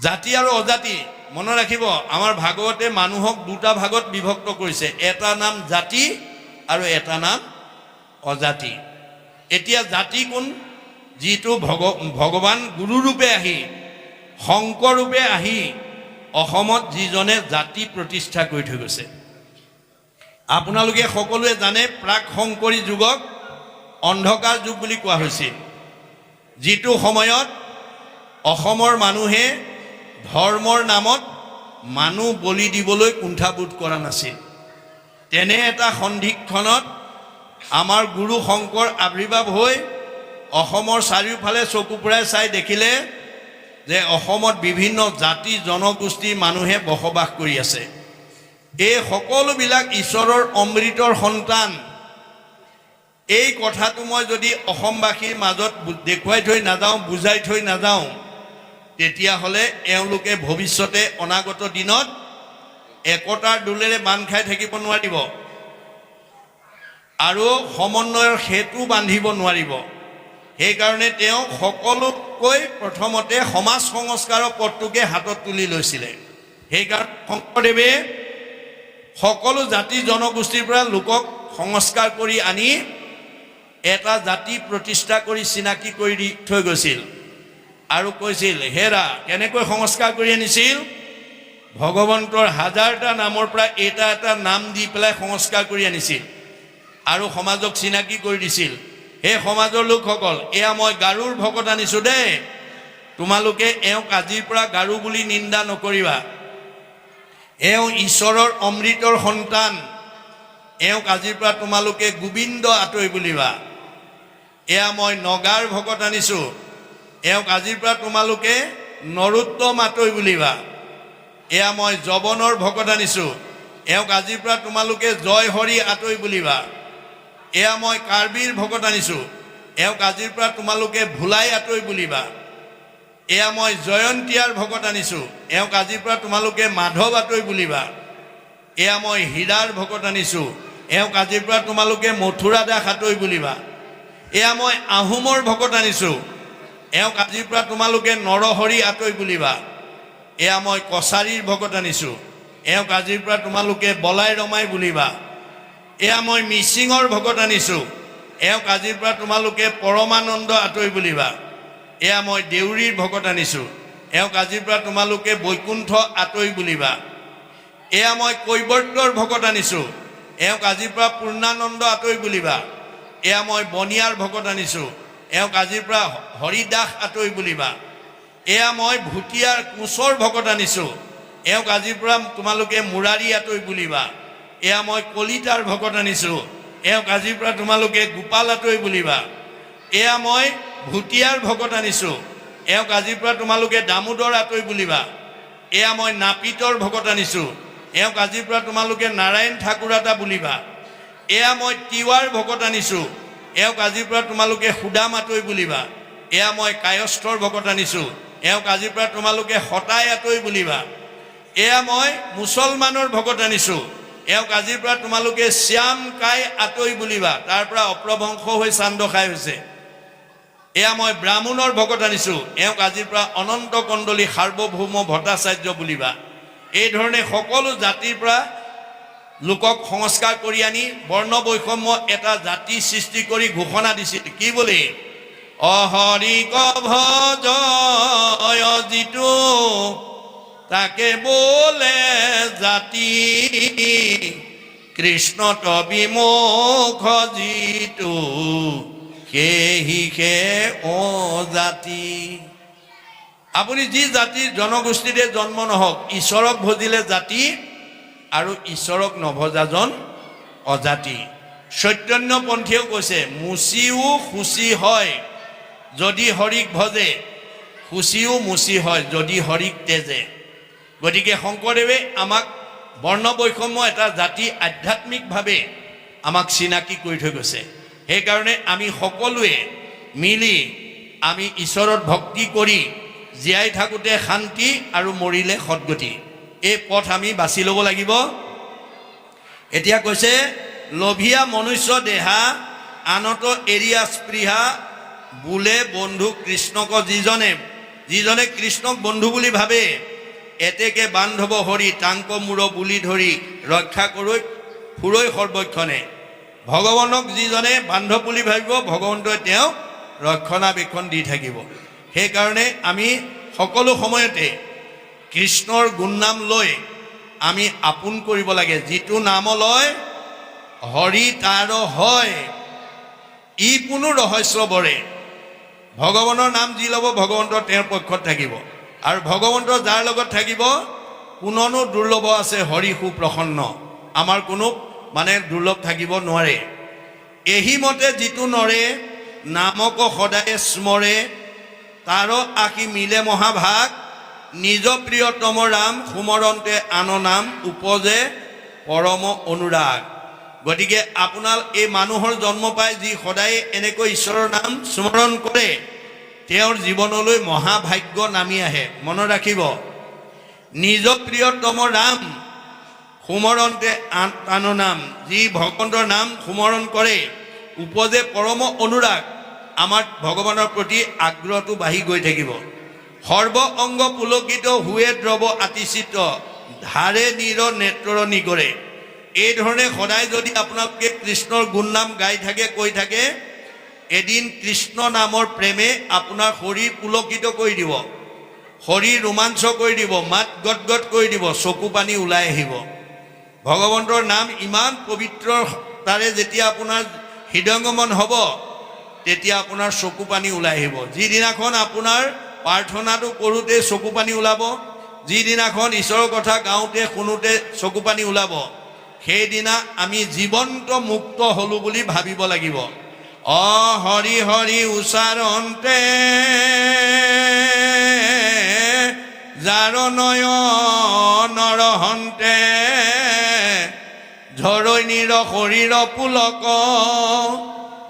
জাতি আৰু অজাতি মনত ৰাখিব আমাৰ ভাগৱতে মানুহক দুটা ভাগত বিভক্ত কৰিছে এটা নাম জাতি আৰু এটা নাম অজাতি এতিয়া জাতি কোন যিটো ভগৱান গুৰু ৰূপে আহি শংকৰ ৰূপে আহি অসমত যিজনে জাতি প্ৰতিষ্ঠা কৰি থৈ গৈছে আপোনালোকে সকলোৱে জানে প্ৰাক শংকৰী যুগক অন্ধকাৰ যুগ বুলি কোৱা হৈছিল যিটো সময়ত অসমৰ মানুহে ধৰ্মৰ নামত মানুহ বলি দিবলৈ কুণ্ঠাবোধ কৰা নাছিল তেনে এটা সন্ধিক্ষণত আমাৰ গুৰু শংকৰ আবিৰ্ভাৱ হৈ অসমৰ চাৰিওফালে চকু ফুৰাই চাই দেখিলে যে অসমত বিভিন্ন জাতি জনগোষ্ঠীৰ মানুহে বসবাস কৰি আছে এই সকলোবিলাক ঈশ্বৰৰ অমৃতৰ সন্তান এই কথাটো মই যদি অসমবাসীৰ মাজত দেখুৱাই থৈ নাযাওঁ বুজাই থৈ নাযাওঁ তেতিয়াহ'লে এওঁলোকে ভৱিষ্যতে অনাগত দিনত একতাৰ দোলেৰে বান্ধ খাই থাকিব নোৱাৰিব আৰু সমন্বয়ৰ সেতু বান্ধিব নোৱাৰিব সেইকাৰণে তেওঁ সকলোতকৈ প্ৰথমতে সমাজ সংস্কাৰৰ পথটোকে হাতত তুলি লৈছিলে সেইকাৰণে শংকৰদেৱে সকলো জাতি জনগোষ্ঠীৰ পৰা লোকক সংস্কাৰ কৰি আনি এটা জাতি প্ৰতিষ্ঠা কৰি চিনাকি কৰি দি থৈ গৈছিল আৰু কৈছিল হেৰা কেনেকৈ সংস্কাৰ কৰি আনিছিল ভগৱন্তৰ হাজাৰটা নামৰ পৰা এটা এটা নাম দি পেলাই সংস্কাৰ কৰি আনিছিল আৰু সমাজক চিনাকি কৰি দিছিল হে সমাজৰ লোকসকল এয়া মই গাৰুৰ ভকত আনিছোঁ দেই তোমালোকে এওঁক আজিৰ পৰা গাৰু বুলি নিন্দা নকৰিবা এওঁ ঈশ্বৰৰ অমৃতৰ সন্তান এওঁক আজিৰ পৰা তোমালোকে গোবিন্দ আতৈ বুলিবা এয়া মই নগাৰ ভকত আনিছোঁ এওঁক আজিৰ পৰা তোমালোকে নৰোত্তম আতৈ বুলিবা এয়া মই যৱনৰ ভকত আনিছোঁ এওঁক আজিৰ পৰা তোমালোকে জয় হৰি আতৈ বুলিবা এয়া মই কাৰ্বিৰ ভকত আনিছোঁ এওঁক আজিৰ পৰা তোমালোকে ভোলাই আতৈ বুলিবা এয়া মই জয়ন্তীয়াৰ ভকত আনিছোঁ এওঁক আজিৰ পৰা তোমালোকে মাধৱ আতৈ বুলিবা এয়া মই হীৰাৰ ভকত আনিছোঁ এওঁক আজিৰ পৰা তোমালোকে মথুৰা দাস আতৈ বুলিবা এয়া মই আহোমৰ ভকত আনিছোঁ এওঁক আজিৰ পৰা তোমালোকে নৰহৰি আতৈ বুলিবা এয়া মই কছাৰীৰ ভকত আনিছোঁ এওঁক আজিৰ পৰা তোমালোকে বলাই ৰমাই বুলিবা এয়া মই মিচিঙৰ ভকত আনিছোঁ এওঁক আজিৰ পৰা তোমালোকে পৰমানন্দ আতৈ বুলিবা এয়া মই দেউৰীৰ ভকত আনিছোঁ এওঁক আজিৰ পৰা তোমালোকে বৈকুণ্ঠ আতৈ বুলিবা এয়া মই কৈবৰ্তৰ ভকত আনিছোঁ এওঁক আজিৰ পৰা পূৰ্ণানন্দ আতৈ বুলিবা এয়া মই বনিয়াৰ ভকত আনিছোঁ এওঁক আজিৰ পৰা হৰিদাস আতৈ বুলিবা এয়া মই ভুটিয়াৰ কোচৰ ভকত আনিছোঁ এওঁক আজিৰ পৰা তোমালোকে মুৰাৰী আতৈ বুলিবা এয়া মই কলিতাৰ ভকত আনিছোঁ এওঁক আজিৰ পৰা তোমালোকে গোপাল আতৈ বুলিবা এয়া মই ভুটিয়াৰ ভকত আনিছোঁ এওঁক আজিৰ পৰা তোমালোকে দামোদৰ আতৈ বুলিবা এয়া মই নাপিতৰ ভকত আনিছোঁ এওঁক আজিৰ পৰা তোমালোকে নাৰায়ণ ঠাকুৰ আতা বুলিবা এয়া মই তিৱাৰ ভকত আনিছোঁ এওঁক আজিৰ পৰা তোমালোকে সুদাম আতৈ বুলিবা এয়া মই কায়স্থৰ ভকত আনিছোঁ এওঁক আজিৰ পৰা তোমালোকে হতাই আতৈ বুলিবা এয়া মই মুছলমানৰ ভকত আনিছোঁ এওঁক আজিৰ পৰা তোমালোকে শ্যাম কাই আতৈ বুলিবা তাৰ পৰা অপ্ৰভংশ হৈ চান্দ খাই হৈছে এয়া মই ব্ৰাহ্মণৰ ভকত আনিছোঁ এওঁক আজিৰ পৰা অনন্ত কণ্ডলী সাৰ্বভৌম ভট্টাচাৰ্য বুলিবা এই ধৰণে সকলো জাতিৰ পৰা লোকক সংস্কাৰ কৰি আনি বৰ্ণ বৈষম্য এটা জাতি সৃষ্টি কৰি ঘোষণা দিছিল কি বুলি অহৰিক ভজয় যিটো তাকে বোলে জাতি কৃষ্ণত বিমুখ যিটো সেহিহে অজাতি আপুনি যি জাতিৰ জনগোষ্ঠীতে জন্ম নহওক ঈশ্বৰক ভজিলে জাতি আৰু ঈশ্বৰক নভজাজন অজাতি চৈতন্যপন্থীয়েও কৈছে মুচিও শুচি হয় যদি হৰিক ভজে শুচিও মুচি হয় যদি হৰিক তেজে গতিকে শংকৰদেৱে আমাক বৰ্ণ বৈষম্য এটা জাতি আধ্যাত্মিকভাৱে আমাক চিনাকি কৰি থৈ গৈছে সেইকাৰণে আমি সকলোৱে মিলি আমি ঈশ্বৰত ভক্তি কৰি জীয়াই থাকোঁতে শান্তি আৰু মৰিলে সদ্গতি এই পথ আমি বাছি ল'ব লাগিব এতিয়া কৈছে লোভিয়া মনুষ্য দেহা আনত এৰিয়া স্পৃহা বোলে বন্ধু কৃষ্ণক যিজনে যিজনে কৃষ্ণক বন্ধু বুলি ভাবে এতেকে বান্ধৱ হৰি টাংক মূৰ বুলি ধৰি ৰক্ষা কৰৈ ফুৰৈ সৰ্বক্ষণে ভগৱানক যিজনে বান্ধৱ বুলি ভাবিব ভগৱন্তই তেওঁক ৰক্ষণাবেক্ষণ দি থাকিব সেইকাৰণে আমি সকলো সময়তে কৃষ্ণৰ গুণনাম লৈ আমি আপোন কৰিব লাগে যিটো নাম লয় হৰি তাৰ হয় ই কোনো ৰহস্য বৰে ভগৱানৰ নাম যি ল'ব ভগৱন্ত তেওঁৰ পক্ষত থাকিব আৰু ভগৱন্ত যাৰ লগত থাকিব কোননো দুৰ্লভ আছে হৰি সুপ্ৰসন্ন আমাৰ কোনো মানে দুৰ্লভ থাকিব নোৱাৰে এহি মতে যিটো নৰে নামক সদায় স্মৰে তাৰ আকি মিলে মহাভাগ নিজ প্ৰিয়তম ৰাম সুমৰন্তে আন নাম উপজে পৰম অনুৰাগ গতিকে আপোনাৰ এই মানুহৰ জন্ম পাই যি সদায় এনেকৈ ঈশ্বৰৰ নাম স্মৰণ কৰে তেওঁৰ জীৱনলৈ মহাভাগ্য নামি আহে মনত ৰাখিব নিজ প্ৰিয়তম ৰাম সুমৰন্তে আন নাম যি ভগৱন্তৰ নাম সুমৰণ কৰে উপজে পৰম অনুৰাগ আমাৰ ভগৱানৰ প্ৰতি আগ্ৰহটো বাঢ়ি গৈ থাকিব সৰ্ব অংগ পুলকিত হুৱে দ্ৰৱ আতিচিত ধাৰে নীৰ নেত্ৰৰ নিগৰে এই ধৰণে সদায় যদি আপোনালোকে কৃষ্ণৰ গুণনাম গাই থাকে কৈ থাকে এদিন কৃষ্ণ নামৰ প্ৰেমে আপোনাৰ শৰীৰ পুলকিত কৰি দিব শৰীৰ ৰোমাঞ্চ কৰি দিব মাত গদগদ কৰি দিব চকু পানী ওলাই আহিব ভগৱন্তৰ নাম ইমান পবিত্ৰ তাৰে যেতিয়া আপোনাৰ হৃদয়ংগমন হ'ব তেতিয়া আপোনাৰ চকু পানী ওলাই আহিব যিদিনাখন আপোনাৰ প্ৰাৰ্থনাটো কৰোঁতে চকু পানী ওলাব যিদিনাখন ঈশ্বৰৰ কথা গাওঁতে শুনোতে চকু পানী ওলাব সেইদিনা আমি জীৱন্ত মুক্ত হলো বুলি ভাবিব লাগিব হৰি হৰি উচ্চাৰণতে যাৰ নয়নৰ হন্তে ঝৰৈ নীৰ শৰীৰ পুলক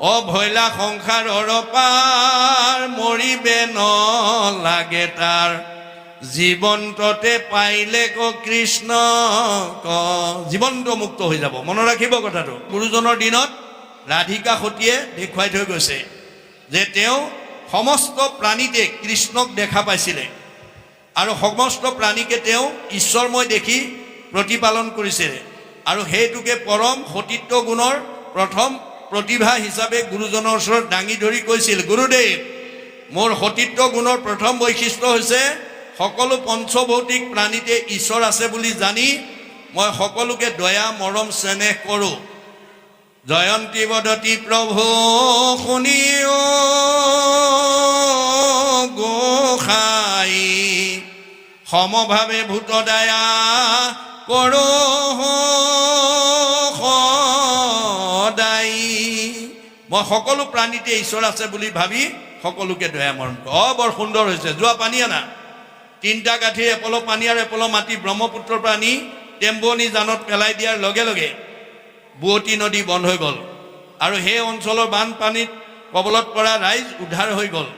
অভৈলা সংসাৰৰ পাৰ মৰিবে নালাগে তাৰ জীৱন্ততে পাইলে কৃষ্ণ জীৱন্ত মুক্ত হৈ যাব মনত ৰাখিব কথাটো গুৰুজনৰ দিনত ৰাধিকা সতীয়ে দেখুৱাই থৈ গৈছে যে তেওঁ সমস্ত প্ৰাণীতে কৃষ্ণক দেখা পাইছিলে আৰু সমস্ত প্ৰাণীকে তেওঁ ঈশ্বৰময় দেখি প্ৰতিপালন কৰিছিলে আৰু সেইটোকে পৰম সতীত্ব গুণৰ প্ৰথম প্ৰতিভা হিচাপে গুৰুজনৰ ওচৰত দাঙি ধৰি কৈছিল গুৰুদেৱ মোৰ সতীত্ব গুণৰ প্ৰথম বৈশিষ্ট্য হৈছে সকলো পঞ্চভৌতিক প্ৰাণীতে ঈশ্বৰ আছে বুলি জানি মই সকলোকে দয়া মৰম স্নেহ কৰোঁ জয়ন্তী বদতি প্ৰভু শুনিও গোসাই সমভাৱে ভূত দয়া কৰোঁ সদায় মই সকলো প্ৰাণীতে ঈশ্বৰ আছে বুলি ভাবি সকলোকে দয়া মৰম কৰোঁ বৰ সুন্দৰ হৈছে যোৱা পানী আনা তিনিটা গাঁঠি এপল পানী আৰু এপল মাটি ব্ৰহ্মপুত্ৰৰ পানী টেম্বনি জানত পেলাই দিয়াৰ লগে লগে বুৱতী নদী বন্ধ হৈ গ'ল আৰু সেই অঞ্চলৰ বানপানীত কবলত পৰা ৰাইজ উদ্ধাৰ হৈ গ'ল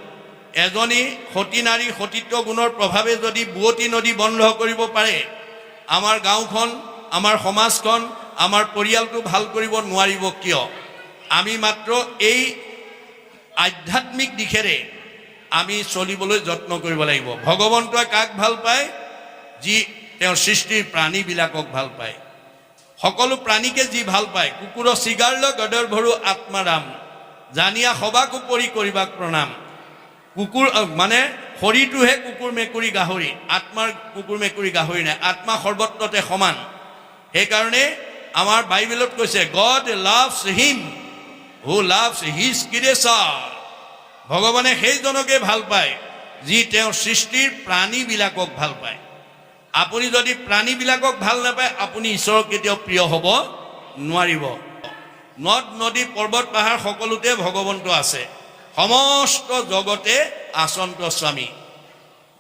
এজনী সতী নাৰী সতীত্ব গুণৰ প্ৰভাৱে যদি বুৱতী নদী বন্ধ কৰিব পাৰে আমাৰ গাঁওখন আমাৰ সমাজখন আমাৰ পৰিয়ালটো ভাল কৰিব নোৱাৰিব কিয় আমি মাত্ৰ এই আধ্যাত্মিক দিশেৰে আমি চলিবলৈ যত্ন কৰিব লাগিব ভগৱন্তই কাক ভাল পায় যি তেওঁৰ সৃষ্টিৰ প্ৰাণীবিলাকক ভাল পায় সকলো প্ৰাণীকে যি ভাল পায় কুকুৰ চিগাৰল গদৰ ভৰু আত্মাৰাম জানিয়া সবাকো পৰি কৰিবাক প্ৰণাম কুকুৰ মানে শৰীৰটোহে কুকুৰ মেকুৰী গাহৰি আত্মাৰ কুকুৰ মেকুৰী গাহৰি নাই আত্মা সৰ্বত্ৰতে সমান সেইকাৰণে আমাৰ বাইবেলত কৈছে গড লাভছ হিম হু লাভছ হিজ ক্ৰিয়েচন ভগৱানে সেইজনকে ভাল পায় যি তেওঁৰ সৃষ্টিৰ প্ৰাণীবিলাকক ভাল পায় আপুনি যদি প্ৰাণীবিলাকক ভাল নাপায় আপুনি ঈশ্বৰক কেতিয়াও প্ৰিয় হ'ব নোৱাৰিব নদ নদী পৰ্বত পাহাৰ সকলোতে ভগৱন্ত আছে সমস্ত জগতে আচন্ত স্বামী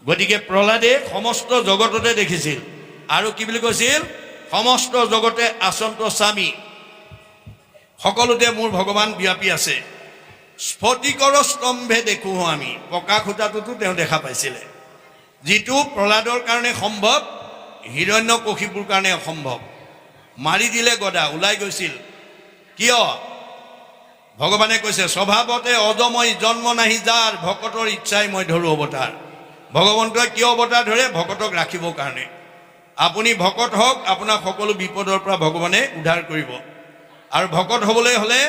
গতিকে প্ৰহ্লাদে সমস্ত জগততে দেখিছিল আৰু কি বুলি কৈছিল সমস্ত জগতে আচন্ত স্বামী সকলোতে মোৰ ভগৱান ব্যাপী আছে স্ফটিকৰ স্তম্ভে দেখোঁ আমি পকা খুঁটাটোতো তেওঁ দেখা পাইছিলে যিটো প্ৰহ্লাদৰ কাৰণে সম্ভৱ হিৰণ্যকশিপুৰ কাৰণে অসম্ভৱ মাৰি দিলে গদা ওলাই গৈছিল কিয় ভগৱানে কৈছে স্বভাৱতে অজময় জন্ম নাহি যাৰ ভকতৰ ইচ্ছাই মই ধৰো অৱতাৰ ভগৱন্তই কিয় অৱতাৰ ধৰে? ভকতক ৰাখিবৰ কাৰণে। আপুনি ভকত হওক, আপোনাক সকলো বিপদৰ পৰা ভগৱানে উদ্ধাৰ কৰিব। আৰু ভকত হ'বলৈ হ'লে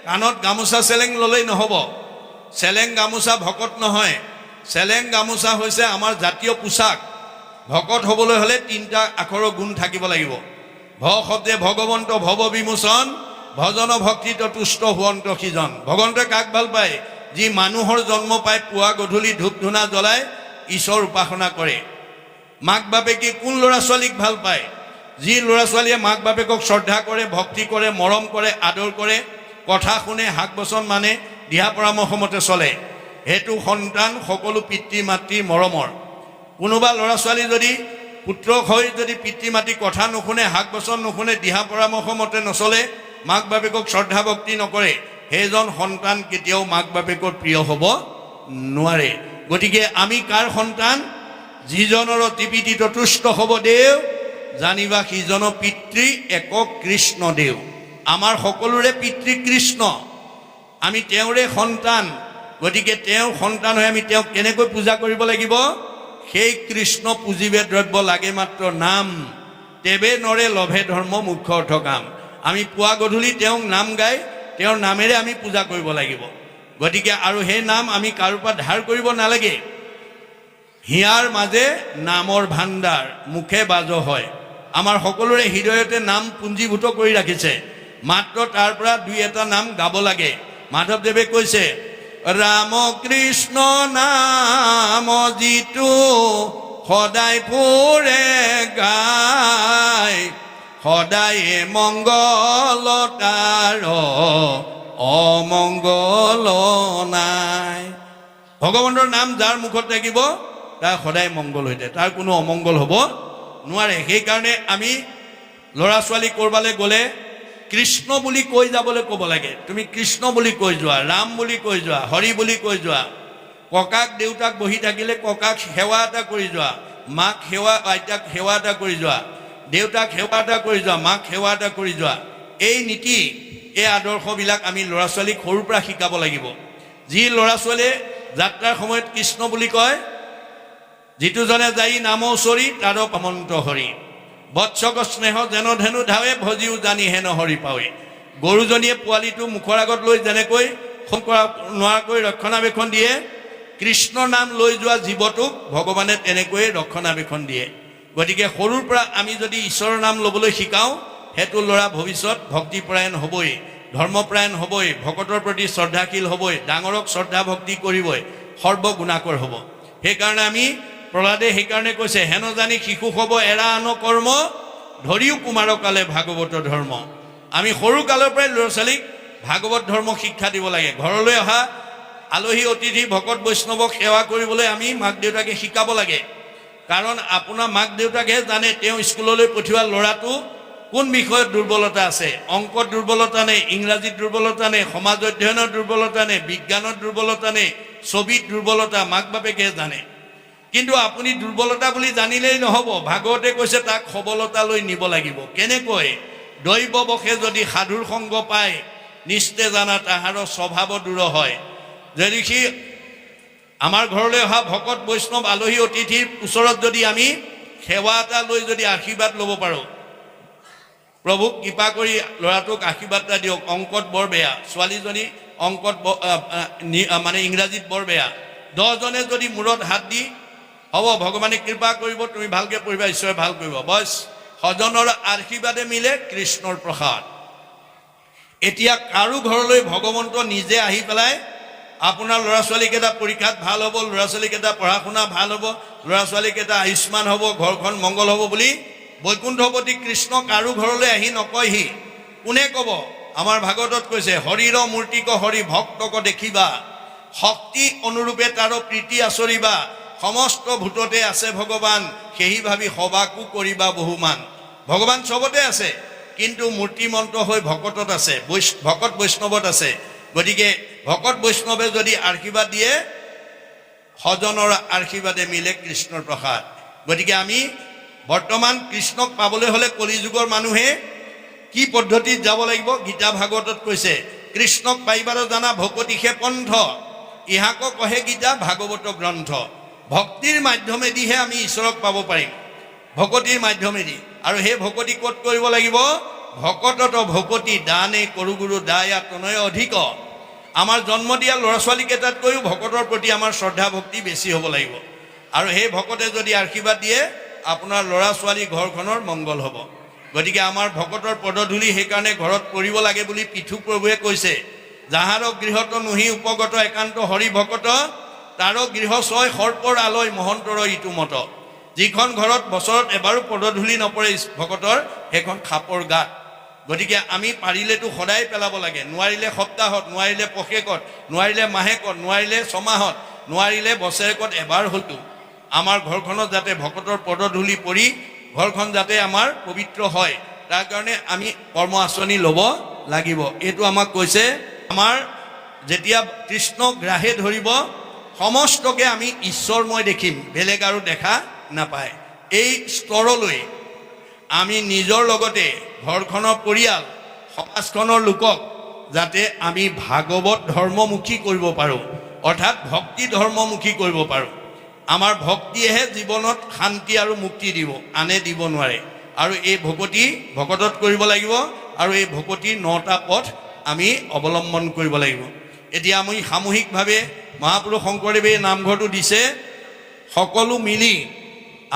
কাণত গামোচা চেলেং ল'লেই নহ'ব। চেলেং গামোচা ভকত নহয়। চেলেং গামোচা হৈছে আমাৰ জাতীয় পোছাক। ভকত হ'বলৈ হ'লে 3টা আখৰৰ গুণ থাকিব লাগিব। ভ শব্দে ভগৱন্ত ভৱ বিমোচন, ভজন ভক্তিত তুষ্ট হোৱন্ত সিজন। ভগৱন্তই কাক ভাল পায়? যি মানুহৰ জন্ম পাই পুৱা গধূলি ধূপ ধূনা জ্বলাই ঈশ্বৰ উপাসনা কৰে। মাক বাপেকে কোন ল'ৰা ছোৱালীক ভাল পায়? যি ল'ৰা ছোৱালীয়ে মাক বাপেকক শ্ৰদ্ধা কৰে, ভক্তি কৰে, মৰম কৰে, আদৰ কৰে, কথা শুনে, শাক বচন মানে, দিহা পৰামৰ্শমতে চলে, সেইটো সন্তান সকলো পিতৃ মাতৃৰ মৰমৰ। কোনোবা ল'ৰা ছোৱালী যদি পুত্ৰক হৈ যদি পিতৃ মাতৃ কথা নুশুনে, শাক বচন নুশুনে, দিহা পৰামৰ্শমতে নচলে, মাক বাপেকক শ্ৰদ্ধা ভক্তি নকৰে, সেইজন সন্তান কেতিয়াও মাক বাপেকৰ প্ৰিয় হ'ব নোৱাৰে। গতিকে আমি কাৰ সন্তান? যিজনৰ অতিপিতিত তুষ্ট হ'ব দেও, জানিবা সিজন পিতৃ একক কৃষ্ণ দেও। আমাৰ সকলোৰে পিতৃ কৃষ্ণ, আমি তেওঁৰে সন্তান। গতিকে তেওঁৰ সন্তান হৈ আমি তেওঁক কেনেকৈ পূজা কৰিব লাগিব? সেই কৃষ্ণ পুজিবে দ্ৰব্য লাগে মাত্ৰ নাম, তেবে নৰে লভে ধৰ্ম মুখ্য অৰ্থ কাম। আমি পুৱা গধূলি তেওঁক নাম গাই তেওঁৰ নামেৰে আমি পূজা কৰিব লাগিব। গতিকে আৰু সেই নাম আমি কাৰোৰ পৰা ধাৰ কৰিব নালাগে। হিয়াৰ মাজে নামৰ ভাণ্ডাৰ, মুখে বাজ হয়। আমাৰ সকলোৰে হৃদয়তে নাম পুঞ্জীভূত কৰি ৰাখিছে, মাত্ৰ তাৰ পৰা 2-এটা নাম গাব লাগে। মাধৱদেৱে কৈছে, ৰাম কৃষ্ণ নাম যিটো সদায় ফুৰে গাই, সদায় মংগল তাৰ অমংগল নাই। ভগৱানৰ নাম যাৰ মুখত থাকিব তাৰ সদায় মংগল হৈ যায়, তাৰ কোনো অমংগল হ'ব নোৱাৰে। সেইকাৰণে আমি ল'ৰা ছোৱালী ক'ৰবালৈ গ'লে কৃষ্ণ বুলি কৈ যাবলৈ ক'ব লাগে। তুমি কৃষ্ণ বুলি কৈ যোৱা, ৰাম বুলি কৈ যোৱা, হৰি বুলি কৈ যোৱা। ককাক দেউতাক বহি থাকিলে ককাক সেৱা এটা কৰি যোৱা, মাক সেৱা, আইতাক সেৱা এটা কৰি যোৱা, দেউতাক সেৱা এটা কৰি যোৱা, মাক সেৱা এটা কৰি যোৱা। এই নীতি, এই আদৰ্শবিলাক আমি ল'ৰা ছোৱালীক সৰুৰ পৰা শিকাব লাগিব। যি ল'ৰা ছোৱালীয়ে যাত্ৰাৰ সময়ত কৃষ্ণ বুলি কয়, যিটো জনে যাই নাম ওচৰি তাৰ পামন্ত হৰি, বৎসক স্নেহ যেন ধেনু ধাৱে ভজিও জানি হেন হৰি পাৱে। গৰুজনীয়ে পোৱালিটো মুখৰ আগত লৈ যেনেকৈ নোৱাৰাকৈ ৰক্ষণাবেক্ষণ দিয়ে, কৃষ্ণৰ নাম লৈ যোৱা জীৱটোক ভগৱানে তেনেকৈয়ে ৰক্ষণাবেক্ষণ দিয়ে। গতিকে সৰুৰ পৰা আমি যদি ঈশ্বৰৰ নাম ল'বলৈ শিকাওঁ, সেইটো ল'ৰা ভৱিষ্যত ভক্তিপৰায়ণ হ'বই, ধৰ্মপৰায়ণ হ'বই, ভকতৰ প্ৰতি শ্ৰদ্ধাশীল হ'বই, ডাঙৰক শ্ৰদ্ধা ভক্তি কৰিবই, সৰ্বগুণাকৰ হ'ব। সেইকাৰণে আমি প্ৰহ্লাদে সেইকাৰণে কৈছে, হেন জানি শিশু হ'ব এৰা আন কৰ্ম, ধৰিও কুমাৰকালে ভাগৱত ধৰ্ম। আমি সৰু কালৰ পৰাই ল'ৰা ছোৱালীক ভাগৱত ধৰ্ম শিক্ষা দিব লাগে। ঘৰলৈ অহা আলহী অতিথি ভকত বৈষ্ণৱক সেৱা কৰিবলৈ আমি মাক দেউতাকে শিকাব লাগে। কাৰণ আপোনাৰ মাক দেউতাকেহে জানে তেওঁ স্কুললৈ পঠিওৱা ল'ৰাটো কোন বিষয়ত দুৰ্বলতা আছে। অংকত দুৰ্বলতা নে, ইংৰাজীত দুৰ্বলতা নে, সমাজ অধ্যয়নৰ দুৰ্বলতা নে, বিজ্ঞানত দুৰ্বলতা নে, ছবিত দুৰ্বলতা, মাক বাপেকেহে জানে। কিন্তু আপুনি দুৰ্বলতা বুলি জানিলেই নহ'ব, ভাগৱতে কৈছে তাক সবলতালৈ নিব লাগিব। কেনেকৈ? দৈৱবশে যদি সাধুৰ সংগ পায়, নিশ্চয় জানা তাহাৰ স্বভাৱ দূৰ হয়। যদি সি আমাৰ ঘৰলৈ অহা ভকত বৈষ্ণৱ আলহী অতিথিৰ ওচৰত যদি আমি সেৱা এটা লৈ যদি আশীৰ্বাদ ল'ব পাৰোঁ, প্ৰভুক কৃপা কৰি ল'ৰাটোক আশীৰ্বাদ এটা দিয়ক, অংকত বৰ বেয়া, ছোৱালীজনী অংকত মানে ইংৰাজীত বৰ বেয়া, 10জনে যদি মূৰত হাত দি হ'ব ভগৱানে কৃপা কৰিব, তুমি ভালকৈ পঢ়িবা, ঈশ্বৰে ভাল কৰিব, বছ সজনৰ আশীৰ্বাদে মিলে কৃষ্ণৰ প্ৰসাদ। এতিয়া কাৰো ঘৰলৈ ভগৱন্ত নিজে আহি পেলাই আপোনাৰ ল'ৰা ছোৱালীকেইটা পৰীক্ষাত ভাল হ'ব, ল'ৰা ছোৱালীকেইটা পঢ়া শুনা ভাল হ'ব, ল'ৰা ছোৱালীকেইটা আয়ুষ্মান হ'ব, ঘৰখন মংগল হ'ব বুলি বৈকুণ্ঠপতি কৃষ্ণ কাৰো ঘৰলৈ আহি নকয়হি। কোনে ক'ব? আমাৰ ভাগৱতত কৈছে, হৰিৰ মূৰ্তিক হৰি ভক্তক দেখিবা, শক্তি অনুৰূপে তাৰ প্ৰীতি আচৰিবা, সমস্ত ভূততে আছে ভগৱান, সেই ভাবি সবাকো কৰিবা বহুমান। ভগৱান চবতে আছে, কিন্তু মূৰ্তিমন্ত হৈ ভকতত আছে, ভকত বৈষ্ণৱত আছে। গতিকে ভকত বৈষ্ণৱে যদি আশীৰ্বাদ দিয়ে, সজনৰ আশীৰ্বাদে মিলে কৃষ্ণৰ প্ৰসাদ। গতিকে আমি বৰ্তমান কৃষ্ণক পাবলৈ হ'লে কলিযুগৰ মানুহে কি পদ্ধতিত যাব লাগিব? গীতা ভাগৱতত কৈছে, কৃষ্ণক পাইবাৰ জানা ভকতিহে পন্থ, ইহাক কহে গীতা ভাগৱত গ্ৰন্থ। ভক্তিৰ মাধ্যমেদিহে আমি ঈশ্বৰক পাব পাৰিম, ভকতিৰ মাধ্যমেদি। আৰু সেই ভকতি ক'ত কৰিব লাগিব? ভকতত ভকতি দানে কৰু গুৰু দায়া তনয় অধিক। আমাৰ জন্ম দিয়া ল'ৰা ছোৱালীকেইটাতকৈও ভকতৰ প্ৰতি আমাৰ শ্ৰদ্ধা ভক্তি বেছি হ'ব লাগিব। আৰু সেই ভকতে যদি আশীৰ্বাদ দিয়ে আপোনাৰ ল'ৰা ছোৱালী ঘৰখনৰ মংগল হ'ব। গতিকে আমাৰ ভকতৰ পদধূলি সেইকাৰণে ঘৰত পৰিব লাগে বুলি পৃথু প্ৰভুৱে কৈছে, যাহাৰ গৃহত নহি উপগত একান্ত হৰি ভকত, তাৰ গৃহ ছয় সৰ্পৰ আলয় মহন্তৰ ইটো মত। যিখন ঘৰত বছৰত এবাৰো পদধূলি নপৰে ভকতৰ, সেইখন খাপৰ গাত। গতিকে আমি পাৰিলেতো সদায় পেলাব লাগে, নোৱাৰিলে সপ্তাহত, নোৱাৰিলে পষেকত, নোৱাৰিলে মাহেকত, নোৱাৰিলে ছমাহত, নোৱাৰিলে বছৰেকত এবাৰ হতো আমাৰ ঘৰখনত যাতে ভকতৰ পদধূলি পৰি ঘৰখন যাতে আমাৰ পবিত্ৰ হয়, তাৰ কাৰণে আমি কৰ্ম আঁচনি ল'ব লাগিব। এইটো আমাক কৈছে। আমাৰ যেতিয়া কৃষ্ণ গ্ৰাহে ধৰিব সমস্তকে আমি ঈশ্বৰময় দেখিম, বেলেগ আৰু দেখা নাপায়। এই স্তৰলৈ আমি নিজৰ লগতে ঘৰখনৰ পৰিয়াল সমাজখনৰ লোকক যাতে আমি ভাগৱত ধৰ্মমুখী কৰিব পাৰোঁ, অৰ্থাৎ ভক্তি ধৰ্মমুখী কৰিব পাৰোঁ। আমাৰ ভক্তিয়েহে জীৱনত শান্তি আৰু মুক্তি দিব, আনে দিব নোৱাৰে। আৰু এই ভকতত কৰিব লাগিব। আৰু এই ভকতিৰ 9টা পথ আমি অৱলম্বন কৰিব লাগিব। এতিয়া আমি সামূহিকভাৱে মহাপুৰুষ শংকৰদেৱে নামঘৰটো দিছে, সকলো মিলি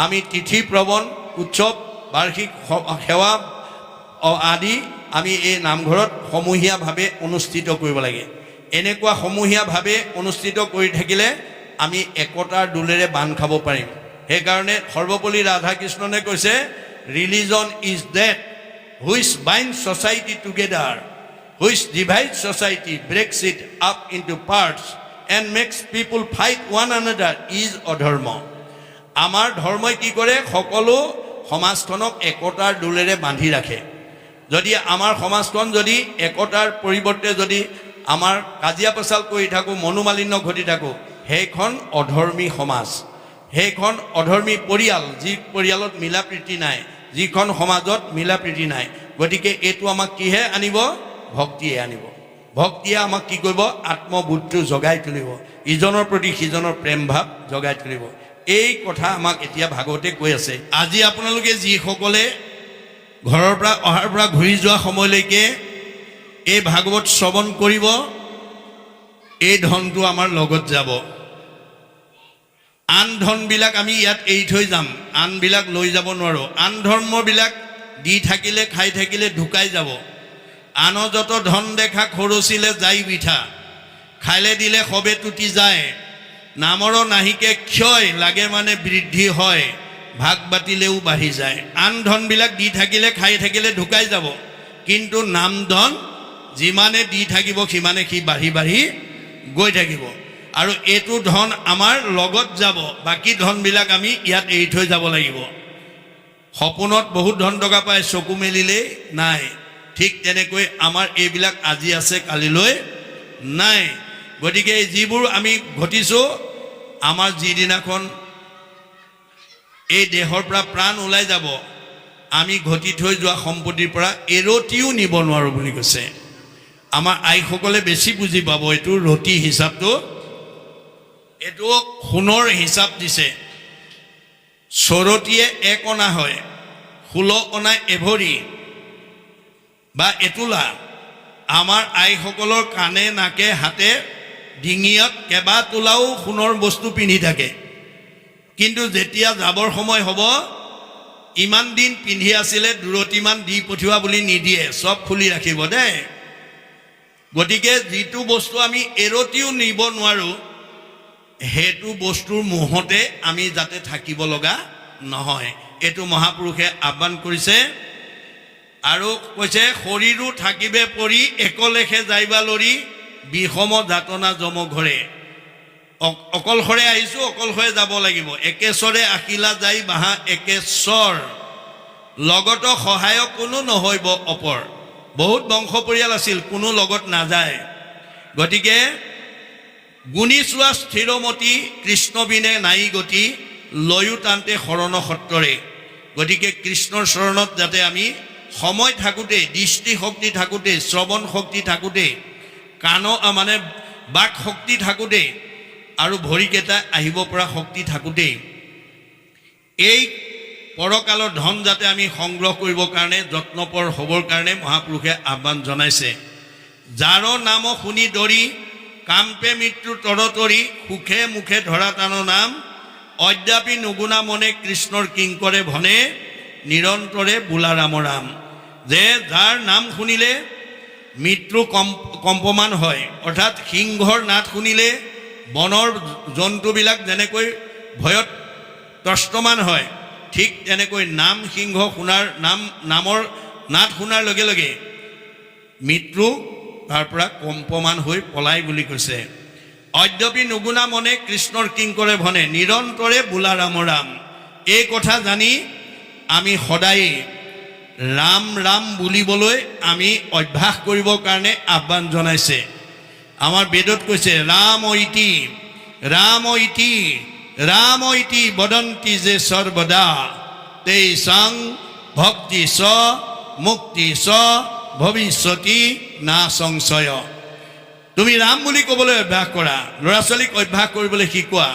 আমি তিথি প্ৰৱণ উৎসৱ বাৰ্ষিক সেৱা আদি আমি এই নামঘৰত সমূহীয়াভাৱে অনুষ্ঠিত কৰিব লাগে। এনেকুৱা সমূহীয়াভাৱে অনুষ্ঠিত কৰি থাকিলে আমি একতাৰ দোলেৰে বান্ধ খাব পাৰিম। সেইকাৰণে সৰ্বপল্লী ৰাধাকৃষ্ণনে কৈছে, religion is that which bind society together, which divide society, breaks it up into parts and makes people fight one another is অধৰ্ম। আমাৰ ধৰ্মই কি কৰে? সকলো সমাজখনক একতাৰ দোলেৰে বান্ধি ৰাখে। যদি আমাৰ সমাজখন যদি একতাৰ পৰিৱৰ্তে যদি আমাৰ কাজিয়া পেচাল কৰি থাকোঁ, মনোমালিন্য ঘটি থাকোঁ, সেইখন অধৰ্মী সমাজ, সেইখন অধৰ্মী পৰিয়াল, যি পৰিয়ালত মিলা প্ৰীতি নাই, যিখন সমাজত মিলা প্ৰীতি নাই। গতিকে এইটো আমাক কিহে আনিব? ভক্তিয়ে আনিব। ভক্তিয়ে আমাক কি কৰিব? আত্মবোধটো জগাই তুলিব, ইজনৰ প্ৰতি সিজনৰ প্ৰেম ভাৱ জগাই তুলিব। এই কথা আমাক এতিয়া ভাগৱতে কৈ আছে। আজি আপোনালোকে যিসকলে ঘৰৰ পৰা অহাৰ পৰা ঘূৰি যোৱা সময়লৈকে এই ভাগৱত শ্ৰৱণ কৰিব, এই ধনটো আমাৰ লগত যাব। আন ধনবিলাক আমি ইয়াত এৰি থৈ যাম, আনবিলাক লৈ যাব নোৱাৰোঁ। আন ধৰ্মবিলাক দি থাকিলে খাই থাকিলে ঢুকাই যাব। আন যত ধন দেখা খৰচিলে যাই বিঠা, খাইলে দিলে সবে টুটি যায়। নামৰ নাহিকে ক্ষয় লাগে মানে বৃদ্ধি হয়, ভাগ বাতিলেও বাঢ়ি যায়। আন ধনবিলাক দি থাকিলে খাই থাকিলে ঢুকাই যাব, কিন্তু নাম ধন যিমানে দি থাকিব সিমানে সি বাঢ়ি বাঢ়ি গৈ থাকিব। আৰু এইটো ধন আমাৰ লগত যাব, বাকী ধনবিলাক আমি ইয়াত এৰি থৈ যাব লাগিব। সপোনত বহুত ধন টকা পায়, চকু মেলিলেই নাই। ঠিক তেনেকৈ আমাৰ এইবিলাক আজি আছে কালিলৈ নাই। গতিকে যিবোৰ আমি ঘটিছোঁ, আমাৰ যিদিনাখন এই দেহৰ পৰা প্ৰাণ ওলাই যাব, আমি ঘটি থৈ যোৱা সম্পত্তিৰ পৰা এৰতিও নিব নোৱাৰোঁ বুলি কৈছে। আমাৰ আইসকলে বেছি বুজি পাব এইটো ৰতি হিচাপটো। এইটো সোণৰ হিচাপ দিছে। চৰতিয়ে 1 অনা হয়, 16 অনা এভৰি বা এতোলা। আমাৰ আইসকলৰ কাণে নাকে হাতে ডিঙিয়ত কেইবা তোলাও সোণৰ বস্তু পিন্ধি থাকে, কিন্তু যেতিয়া যাবৰ সময় হ'ব, ইমান দিন পিন্ধি আছিলে দুৰতিমান দি পঠিওৱা বুলি নিদিয়ে, চব খুলি ৰাখিব দেই। গতিকে যিটো বস্তু আমি এৰতিও নিব নোৱাৰোঁ, সেইটো বস্তুৰ মোহতে আমি যাতে থাকিব লগা নহয়, এইটো মহাপুৰুষে আহ্বান কৰিছে। আৰু কৈছে, শৰীৰো থাকিবে পৰি একলেখে যাইবা লৰি, বিষম যাতনা জম ঘৰে। অকলশৰে আহিছোঁ, অকলশৰে যাব লাগিব। একেশ্বৰে আশিলা যাই বাহা একেশ্বৰ, লগত সহায়ক কোনো নহৈব অপৰ। বহুত বংশ পৰিয়াল আছিল, কোনো লগত নাযায়। গতিকে গুণী চোৱা স্থিৰমতি, কৃষ্ণ বিনে নাই গতি, লয়ো টানতে শৰণ সত্ৰৰে। গতিকে কৃষ্ণৰ চৰণত যাতে আমি সময় থাকোঁতে, দৃষ্টি শক্তি থাকোঁতে, শ্ৰৱণ শক্তি থাকোঁতে, কাণ মানে বাক শক্তি থাকোঁতে আৰু ভৰিকেইটা আহিব পৰা শক্তি থাকোঁতেই এই পৰকালৰ ধন যাতে আমি সংগ্ৰহ কৰিবৰ কাৰণে যত্নপৰ হ'বৰ কাৰণে মহাপুৰুষে আহ্বান জনাইছে। যাৰ নাম শুনি দৰি কাম্পে মৃত্যু তৰতৰি সুখে মুখে ধৰা টানো নাম অদ্যাপি নুগুণা মনে কৃষ্ণৰ কিংকৰে ভনে নিৰন্তৰে বোলা ৰাম ৰাম। যে যাৰ নাম শুনিলে মৃত্যু কম্পমান হয়, অৰ্থাৎ সিংহৰ নাট শুনিলে বনৰ জন্তুবিলাক যেনেকৈ ভয়ত ত্ৰস্তমান হয়, ঠিক তেনেকৈ নাম সিংহ শুনাৰ নামৰ নাট শুনাৰ লগে লগে মৃত্যু তাৰ পৰা কম্পমান হৈ পলাই বুলি কৈছে। অদ্যপি নুগুণা মনে কৃষ্ণৰ কিংকৰে ভনে নিৰন্তৰে বোলা ৰাম ৰাম। এই কথা জানি আমি সদায় ৰাম ৰাম বুলিবলৈ আমি অভ্যাস কৰিবৰ কাৰণে আহ্বান জনাইছে। আমাৰ বেদত কৈছে ৰাম ইতি ৰাম ইতি ৰাম ইতি বদন্তি যে সৰ্বদা তেই সাং ভক্তি স মুক্তি স ভৱিষ্যতি না সংশয়। তুমি ৰাম বুলি ক'বলৈ অভ্যাস কৰা, ল'ৰা ছোৱালীক অভ্যাস কৰিবলৈ শিকোৱা।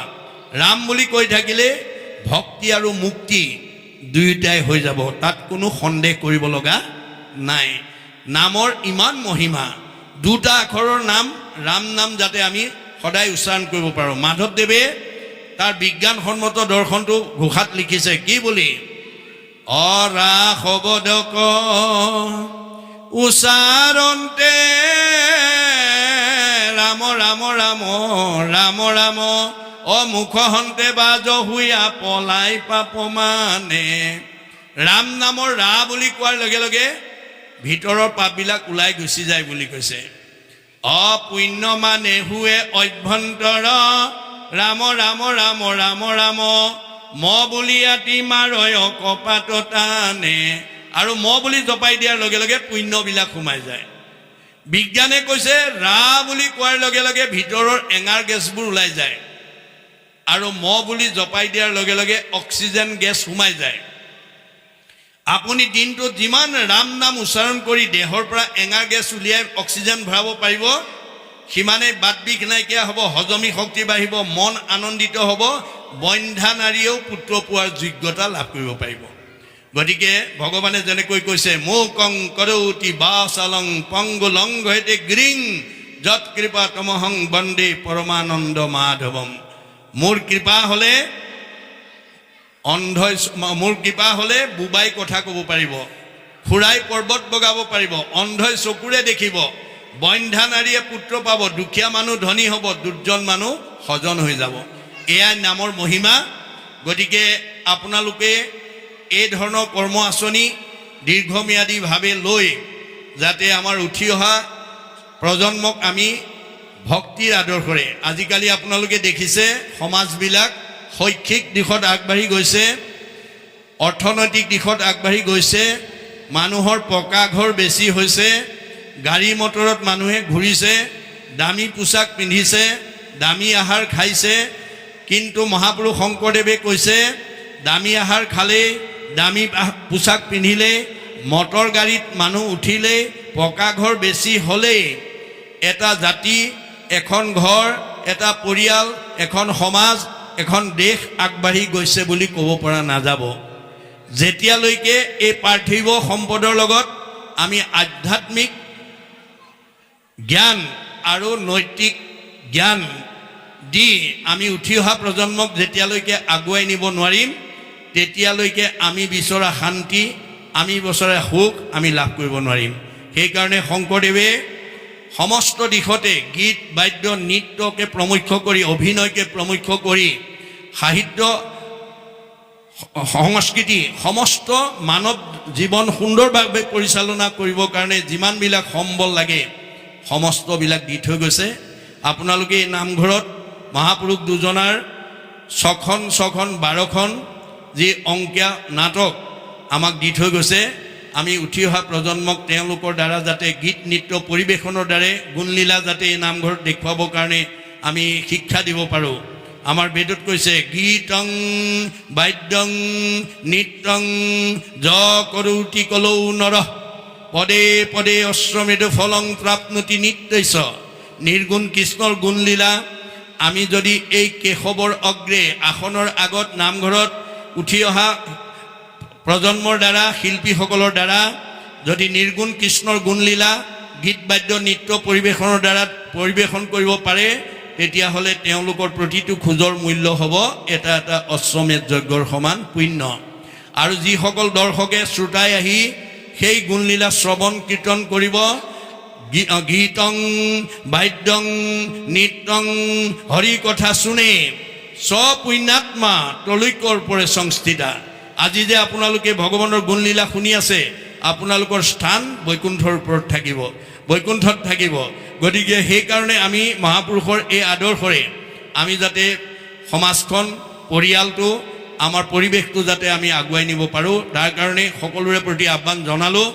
ৰাম বুলি কৈ থাকিলে ভক্তি আৰু মুক্তি দুয়োটাই হৈ যাব, তাত কোনো সন্দেহ কৰিব লগা নাই। নামৰ ইমান মহিমা, দুটা আখৰৰ নাম ৰাম নাম যাতে আমি সদায় উচ্চাৰণ কৰিব পাৰোঁ। মাধৱদেৱে তাৰ বিজ্ঞানসন্মত দৰ্শনটো ঘোষাত লিখিছে কি বুলি? অৰা শবদক উচ্চাৰণতে ৰাম ৰাম ৰাম ৰাম ৰাম অমুখ হন্তে বাজ হুইয়া পলাই পাপ মানে। ৰাম নামৰ ৰা বুলি কোৱাৰ লগে লগে ভিতৰৰ পাপবিলাক ওলাই গুচি যায় বুলি কৈছে। অপুণ্য মানে হুৱে অভ্যন্তৰ ৰাম ৰাম ৰাম ৰাম ৰাম ম বুলি আতি মাৰয় কপাত টানে। আৰু ম বুলি জপাই দিয়াৰ লগে লগে পুণ্যবিলাক সোমাই যায়। বিজ্ঞানে কৈছে ৰা বুলি কোৱাৰ লগে লগে ভিতৰৰ এঙাৰ গেছবোৰ ওলাই যায়, আৰু ম বুলি জপাই দিয়াৰ লগে লগে অক্সিজেন গেছ সোমাই যায়। আপুনি দিনটোত যিমান ৰাম নাম উচ্চাৰণ কৰি দেহৰ পৰা এঙাৰ গেছ উলিয়াই অক্সিজেন ভৰাব পাৰিব, সিমানেই বাত বিষ নাইকিয়া হ'ব, হজমী শক্তি বাঢ়িব, মন আনন্দিত হ'ব, বন্ধ্যা নাৰীয়েও পুত্ৰ পোৱাৰ যোগ্যতা লাভ কৰিব পাৰিব। গতিকে ভগৱানে যেনেকৈ কৈছে মৌকং কৰৌতি বাচালং পংগুলং ঘৈতে গ্ৰীং যৎ কৃপা তমহং বন্দে পৰমানন্দ মাধৱম। মোৰ কৃপা হ'লে বুবাই কথা ক'ব পাৰিব, খুৰাই পৰ্বত বগাব পাৰিব, অন্ধই চকুৰে দেখিব, বন্ধ্যা নাৰীয়ে পুত্ৰ পাব, দুখীয়া মানুহ ধনী হ'ব, দুৰ্জন মানুহ সজন হৈ যাব। এয়াই নামৰ মহিমা। গতিকে আপোনালোকে এই ধৰণৰ কৰ্ম আঁচনি দীৰ্ঘম্যাদীভাৱে লৈ যাতে আমাৰ উঠি অহা প্ৰজন্মক আমি ভক্তিৰ আদৰ্শৰে, আজিকালি আপোনালোকে দেখিছে সমাজবিলাক শৈক্ষিক দিশত আগবাঢ়ি গৈছে, অৰ্থনৈতিক দিশত আগবাঢ়ি গৈছে, মানুহৰ পকা ঘৰ বেছি হৈছে, গাড়ী মটৰত মানুহে ঘূৰিছে, দামী পোছাক পিন্ধিছে, দামী আহাৰ খাইছে। কিন্তু মহাপুৰুষ শংকৰদেৱে কৈছে দামী আহাৰ খালে, দামী পোছাক পিন্ধিলে, মটৰ গাড়ীত মানুহ উঠিলে, পকা ঘৰ বেছি হ'লেই এটা জাতি, এখন ঘৰ, এটা পৰিয়াল, এখন সমাজ, এখন দেশ আগবাঢ়ি গৈছে বুলি ক'ব পৰা নাযাব। যেতিয়ালৈকে এই পাৰ্থিৱ সম্পদৰ লগত আমি আধ্যাত্মিক জ্ঞান আৰু নৈতিক জ্ঞান দি আমি উঠি অহা প্ৰজন্মক যেতিয়ালৈকে আগুৱাই নিব নোৱাৰিম, তেতিয়ালৈকে আমি বিচৰা শান্তি, আমি বিচৰা সুখ আমি লাভ কৰিব নোৱাৰিম। সেইকাৰণে শংকৰদেৱে সমস্ত দিশতে গীত বাদ্য নৃত্যকে প্ৰমুখ্য কৰি, অভিনয়কে প্ৰমুখ্য কৰি, সাহিত্য সংস্কৃতি সমস্ত মানৱ জীৱন সুন্দৰভাৱে পৰিচালনা কৰিবৰ কাৰণে যিমানবিলাক সম্বল লাগে সমস্তবিলাক দি থৈ গৈছে। আপোনালোকে এই নামঘৰত মহাপুৰুষ দুজনাৰ 6খন 12খন যি অংকীয়া নাটক আমাক দি থৈ গৈছে, আমি উঠি অহা প্ৰজন্মক তেওঁলোকৰ দ্বাৰা যাতে গীত নৃত্য পৰিৱেশনৰ দ্বাৰা গুণলীলা যাতে এই নামঘৰত দেখুৱাবৰ কাৰণে আমি শিক্ষা দিব পাৰোঁ। আমাৰ বেদত কৈছে গীতং বাদ্যং নৃত্যং য কৰৌতি কলৌ নৰহ পদে পদে অশ্ৰমেদ ফলং প্ৰাপ্নতি নিত্যৈছ। নিৰ্গুণ কৃষ্ণৰ গুণলীলা আমি যদি এই কেশৱৰ অগ্ৰে আসনৰ আগত নামঘৰত উঠি অহা প্ৰজন্মৰ দ্বাৰা শিল্পীসকলৰ দ্বাৰা যদি নিৰ্গুণ কৃষ্ণৰ গুণলীলা গীত বাদ্য নৃত্য পৰিৱেশনৰ দ্বাৰা পৰিৱেশন কৰিব পাৰে তেতিয়াহ'লে তেওঁলোকৰ প্ৰতিটো খোজৰ মূল্য হ'ব এটা এটা অশ্বমেধ যজ্ঞৰ সমান পুণ্য আৰু যিসকল দৰ্শকে শ্ৰোতাই আহি সেই গুণলীলা শ্ৰৱণ কীৰ্তন কৰিব গীতং বাদ্যং নৃত্যং হৰি কথা শুনে স্বপুণ্যাত্মা তলৈকৰ পৰে সংস্থিতা আজি যে আপোনালোকে ভগৱানৰ গুণলীলা শুনি আছে আপোনালোকৰ স্থান বৈকুণ্ঠৰ ওপৰত থাকিব বৈকুণ্ঠত থাকিব গতিকে সেইকাৰণে আমি মহাপুৰুষৰ এই আদৰ্শৰে আমি যাতে সমাজখন পৰিয়ালটো আমাৰ পৰিৱেশটো যাতে আমি আগুৱাই নিব পাৰোঁ তাৰ কাৰণে সকলোৰে প্ৰতি আহ্বান জনালোঁ